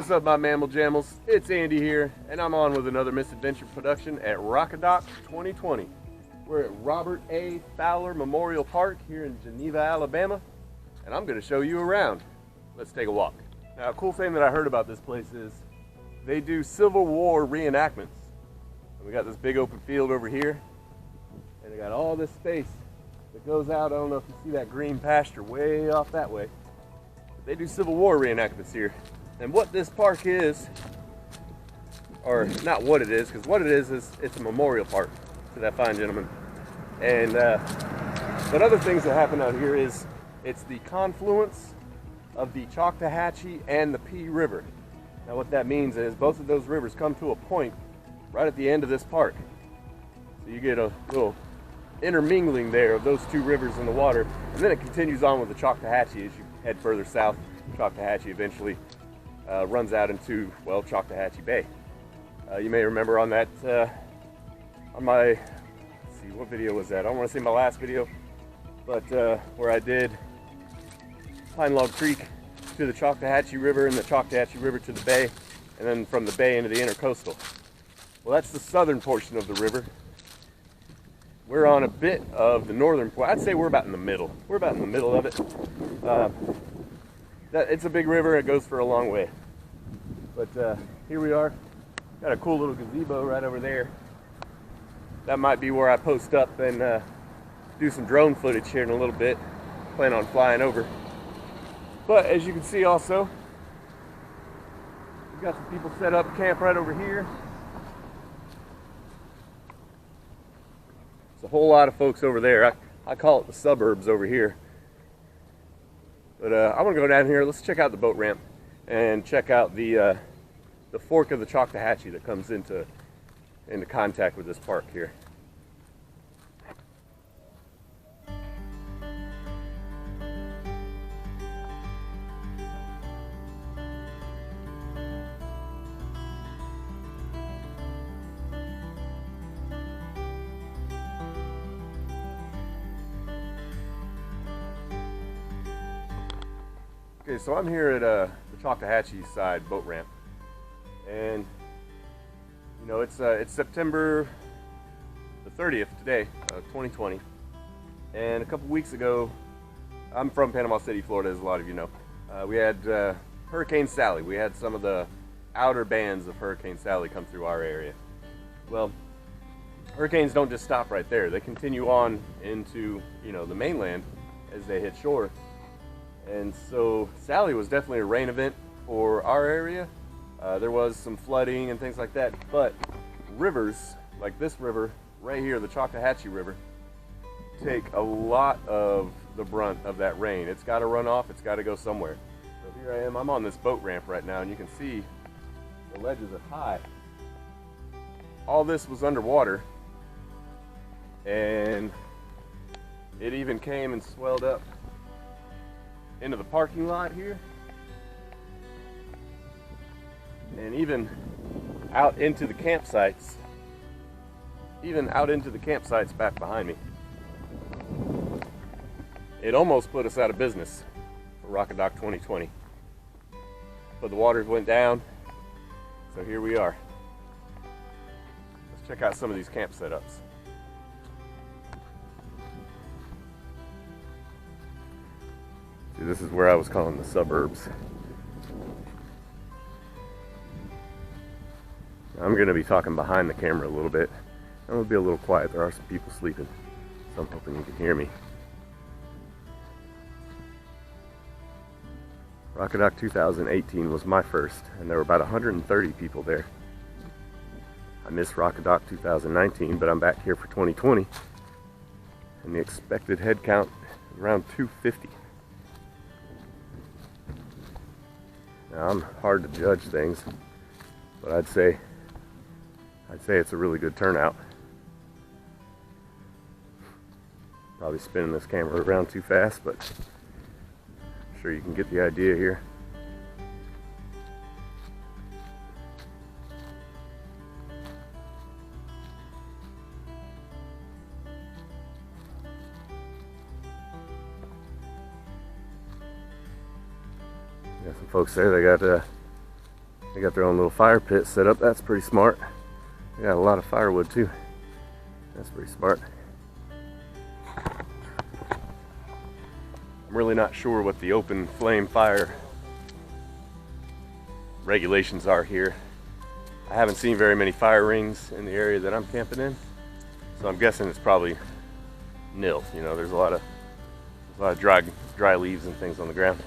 What's up, my mammal jammals? It's Andy here, and I'm on with another misadventure production at RockaDock 2020. We're at Robert A. Fowler Memorial Park here in Geneva, Alabama, and I'm going to show you around. Let's take a walk. Now, a cool thing that I heard about this place is they do Civil War reenactments. And we got this big open field over here, and they got all this space that goes out. I don't know if you see that green pasture way off that way. But they do Civil War reenactments here. And what this park is, or not what it is, because what it is it's a memorial park to that fine gentleman. And but other things that happen out here is it's the confluence of the Choctawhatchee and the Pea River. Now what that means is both of those rivers come to a point right at the end of this park. So you get a little intermingling there of those two rivers in the water, and then it continues on with the Choctawhatchee as you head further south. Choctawhatchee eventually runs out into, well, Choctawhatchee Bay. You may remember on that, on my, let's see, what video was that? I don't want to say my last video, but where I did Pine Log Creek to the Choctawhatchee River and the Choctawhatchee River to the bay, and then from the bay into the intercoastal. Well, that's the southern portion of the river. We're on a bit of the northern point. I'd say we're about in the middle. We're about in the middle of it. It's a big river. It goes for a long way. But here we are. Got a cool little gazebo right over there. That might be where I post up and do some drone footage here in a little bit. Plan on flying over. But as you can see also, we've got some people set up camp right over here. There's a whole lot of folks over there. I call it the suburbs over here. But I want to go down here. Let's check out the boat ramp and check out the fork of the Choctawhatchee that comes into contact with this park here. Okay, so I'm here at the Choctawhatchee side boat ramp, and you know it's September the 30th today, 2020, and a couple weeks ago, I'm from Panama City, Florida, as a lot of you know. We had Hurricane Sally. We had some of the outer bands of Hurricane Sally come through our area. Well, hurricanes don't just stop right there. They continue on into, you know, the mainland as they hit shore. And so Sally was definitely a rain event for our area. There was some flooding and things like that, but rivers like this river right here, the Choctawhatchee River, take a lot of the brunt of that rain. It's got to run off, it's got to go somewhere. So here I am, I'm on this boat ramp right now, and you can see the ledges are high. All this was underwater, and it even came and swelled up into the parking lot here, and even out into the campsites, back behind me. It almost put us out of business for RockaDock 2020, but the waters went down, so here we are. Let's check out some of these camp setups. This is where I was calling the suburbs. I'm going to be talking behind the camera a little bit. I'm going to be a little quiet. There are some people sleeping, so I'm hoping you can hear me. RockaDock 2018 was my first, and there were about 130 people there. I missed RockaDock 2019, but I'm back here for 2020, and the expected head count is around 250. Now, I'm hard to judge things, but I'd say it's a really good turnout. Probably spinning this camera around too fast, but I'm sure you can get the idea here. Got some folks there. They got They got their own little fire pit set up. That's pretty smart. They got a lot of firewood too. That's pretty smart. I'm really not sure what the open flame fire regulations are here. I haven't seen very many fire rings in the area that I'm camping in, so I'm guessing it's probably nil. You know, there's a lot of dry leaves and things on the ground.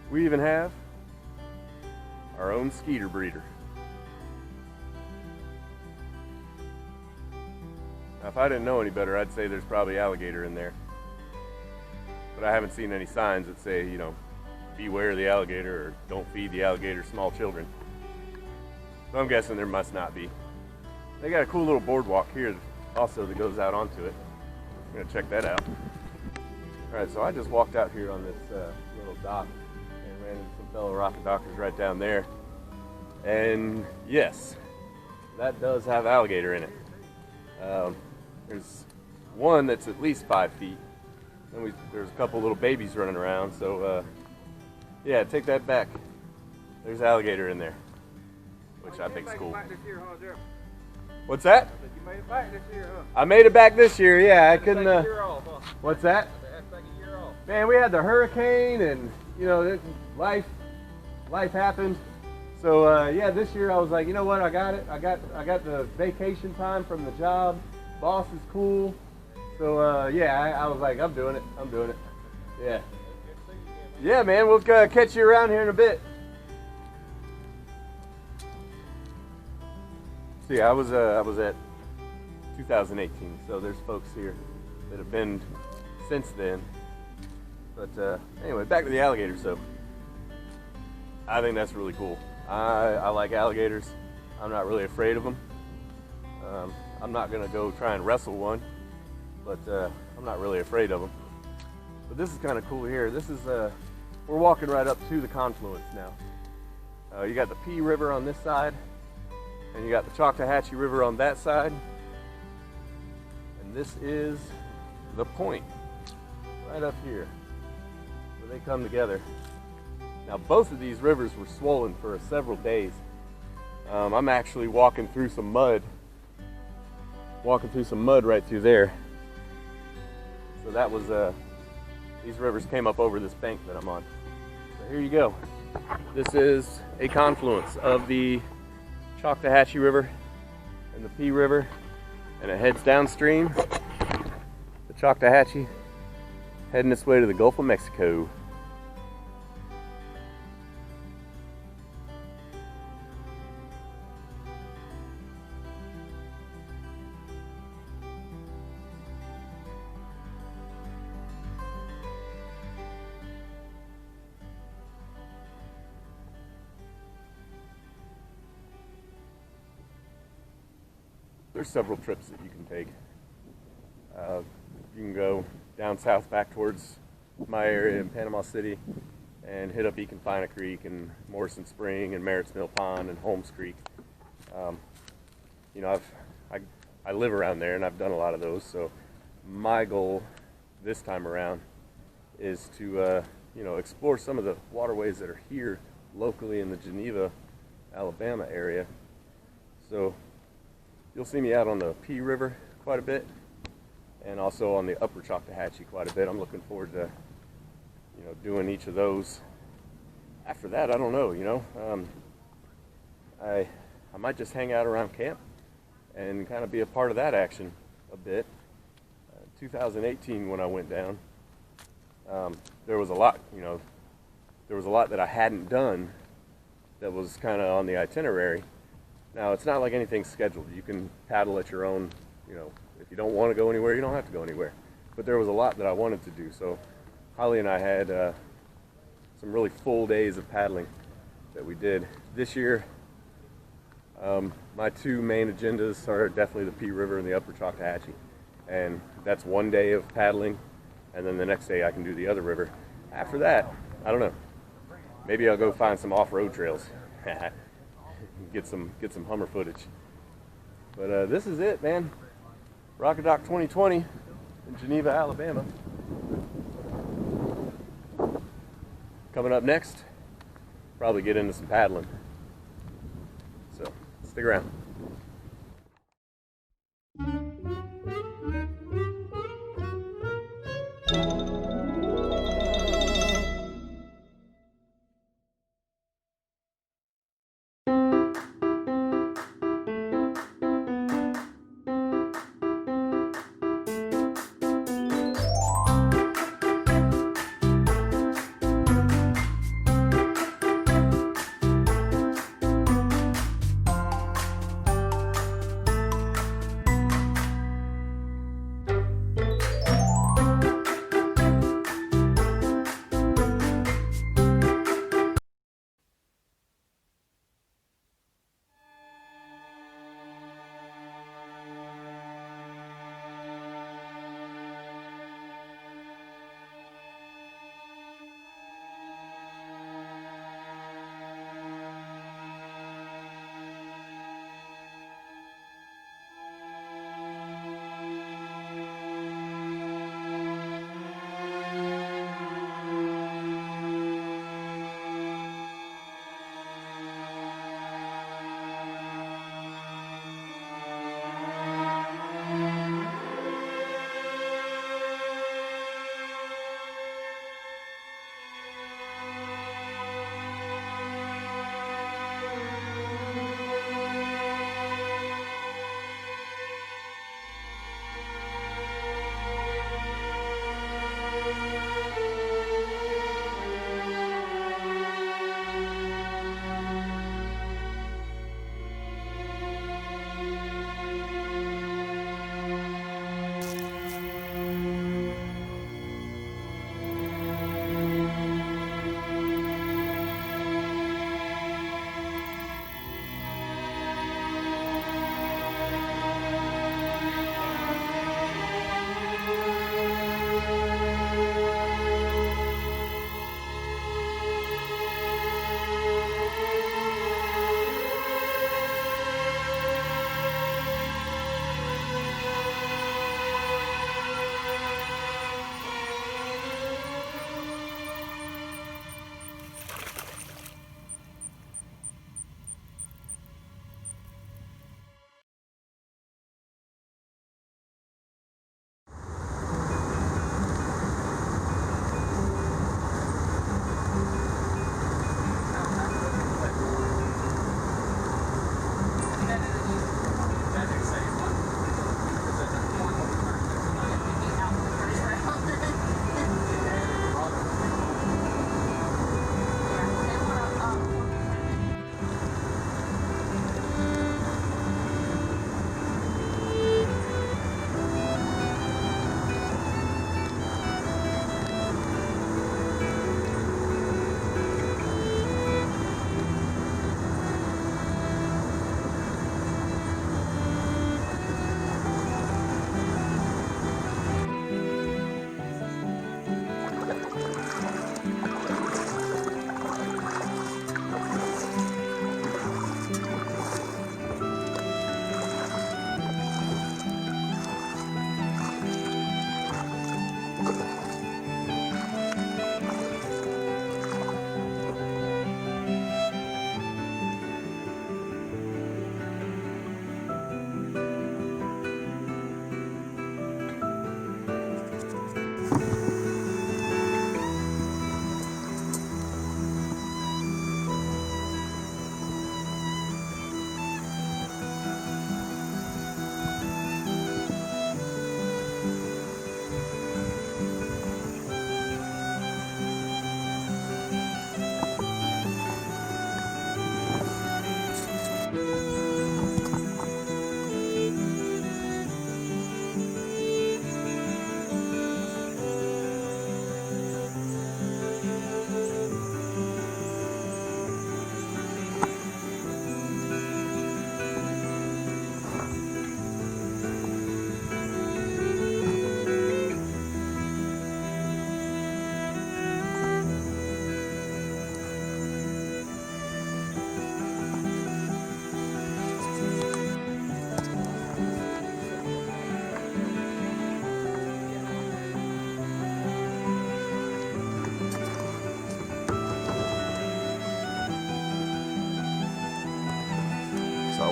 We even have our own skeeter breeder. Now, if I didn't know any better, I'd say there's probably alligator in there. But I haven't seen any signs that say, you know, beware the alligator or don't feed the alligator small children. So I'm guessing there must not be. They got a cool little boardwalk here also that goes out onto it. I'm gonna check that out. All right, so I just walked out here on this little dock and ran into some fellow RockaDockers right down there. And yes, that does have alligator in it. There's one that's at least 5 feet. And there's a couple little babies running around, so yeah, take that back. There's alligator in there, which I think is cool. What's that? You made it back this year, huh? I made it back this year, yeah. I couldn't. What's that? A year off. Man, we had the hurricane, and you know, life happened. So yeah, this year I was like, you know what? I got it. I got the vacation time from the job. Boss is cool. So yeah, I was like, I'm doing it. I'm doing it. Yeah. Yeah, man. We'll catch you around here in a bit. See, I was at 2018, so there's folks here that have been since then. But anyway, back to the alligator. So I think that's really cool. I like alligators. I'm not really afraid of them. I'm not gonna go try and wrestle one, but I'm not really afraid of them. But this is kind of cool here. This is we're walking right up to the confluence now. You got the P River on this side, and you got the Choctawhatchee River on that side. And this is the point, right up here, where they come together. Now both of these rivers were swollen for several days. I'm actually walking through some mud right through there. So that was, these rivers came up over this bank that I'm on. So here you go. This is a confluence of the Choctawhatchee River and the P River, and it heads downstream. The Choctawhatchee heading this way to the Gulf of Mexico. There's several trips that you can take. You can go down south back towards my area in Panama City and hit up Econfina Creek and Morrison Spring and Merritt's Mill Pond and Holmes Creek. You know, I live around there and I've done a lot of those, so my goal this time around is to you know, explore some of the waterways that are here locally in the Geneva, Alabama area. So you'll see me out on the P River quite a bit, and also on the upper Choctawhatchee quite a bit. I'm looking forward to, you know, doing each of those. After that, I don't know, you know. I might just hang out around camp and kind of be a part of that action a bit. 2018 when I went down, there was a lot, there was a lot that I hadn't done that was kind of on the itinerary. Now, it's not like anything's scheduled. You can paddle at your own, if you don't want to go anywhere, you don't have to go anywhere. But there was a lot that I wanted to do. So Holly and I had some really full days of paddling that we did. This year, my two main agendas are definitely the Pea River and the Upper Choctawhatchee. And that's one day of paddling, and then the next day I can do the other river. After that, I don't know. Maybe I'll go find some off-road trails. get some Hummer footage. But this is it, man. RockaDock 2020 in Geneva, Alabama. Coming up next, probably get into some paddling. So stick around.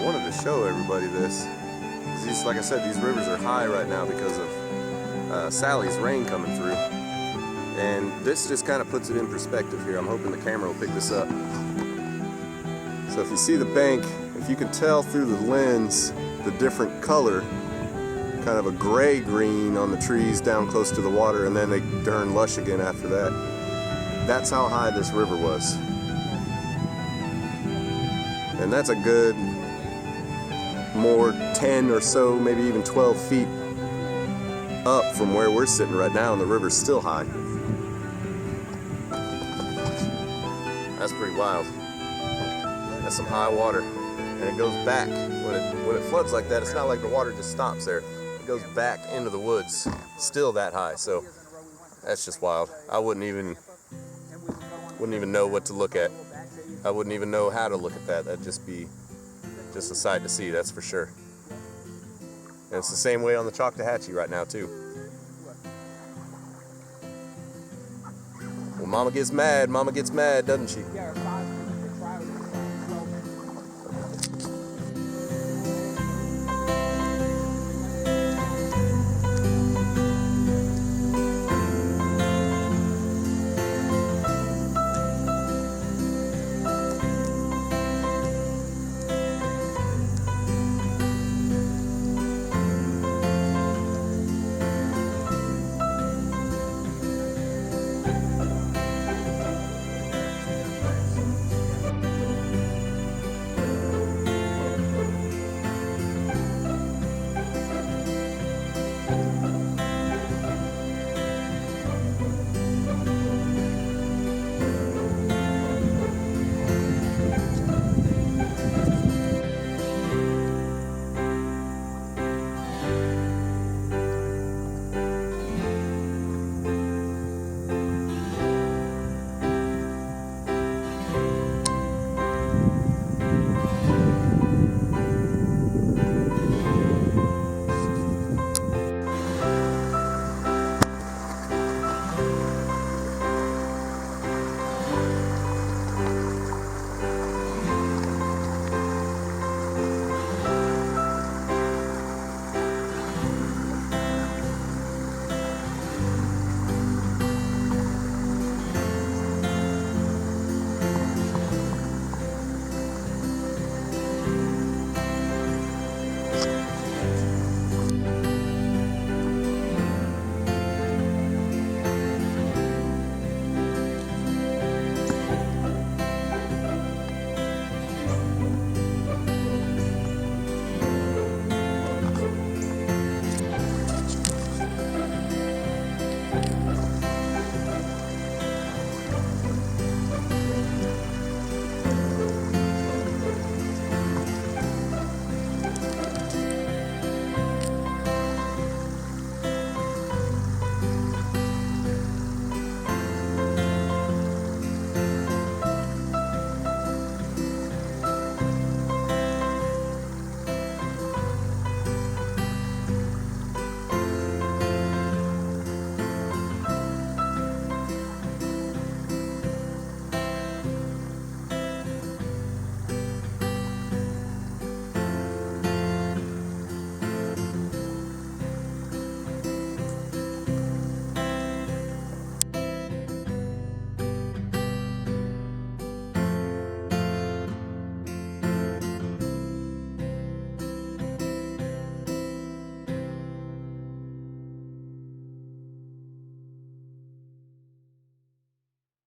wanted to show everybody this. These, like I said, these rivers are high right now because of Sally's rain coming through. And this just kind of puts it in perspective here. I'm hoping the camera will pick this up. So if you see the bank, if you can tell through the lens the different color, kind of a gray-green on the trees down close to the water, and then they turn lush again after that. That's how high this river was. And that's a good more 10 or so, maybe even 12 feet up from where we're sitting right now, and the river's still high. That's pretty wild. That's some high water, and it goes back. When it floods like that, it's not like the water just stops there. It goes back into the woods, still that high. So that's just wild. I wouldn't even know what to look at. I wouldn't even know how to look at that. That'd just be just a sight to see, that's for sure. And it's the same way on the Choctawhatchee right now too. Well, Mama gets mad, doesn't she?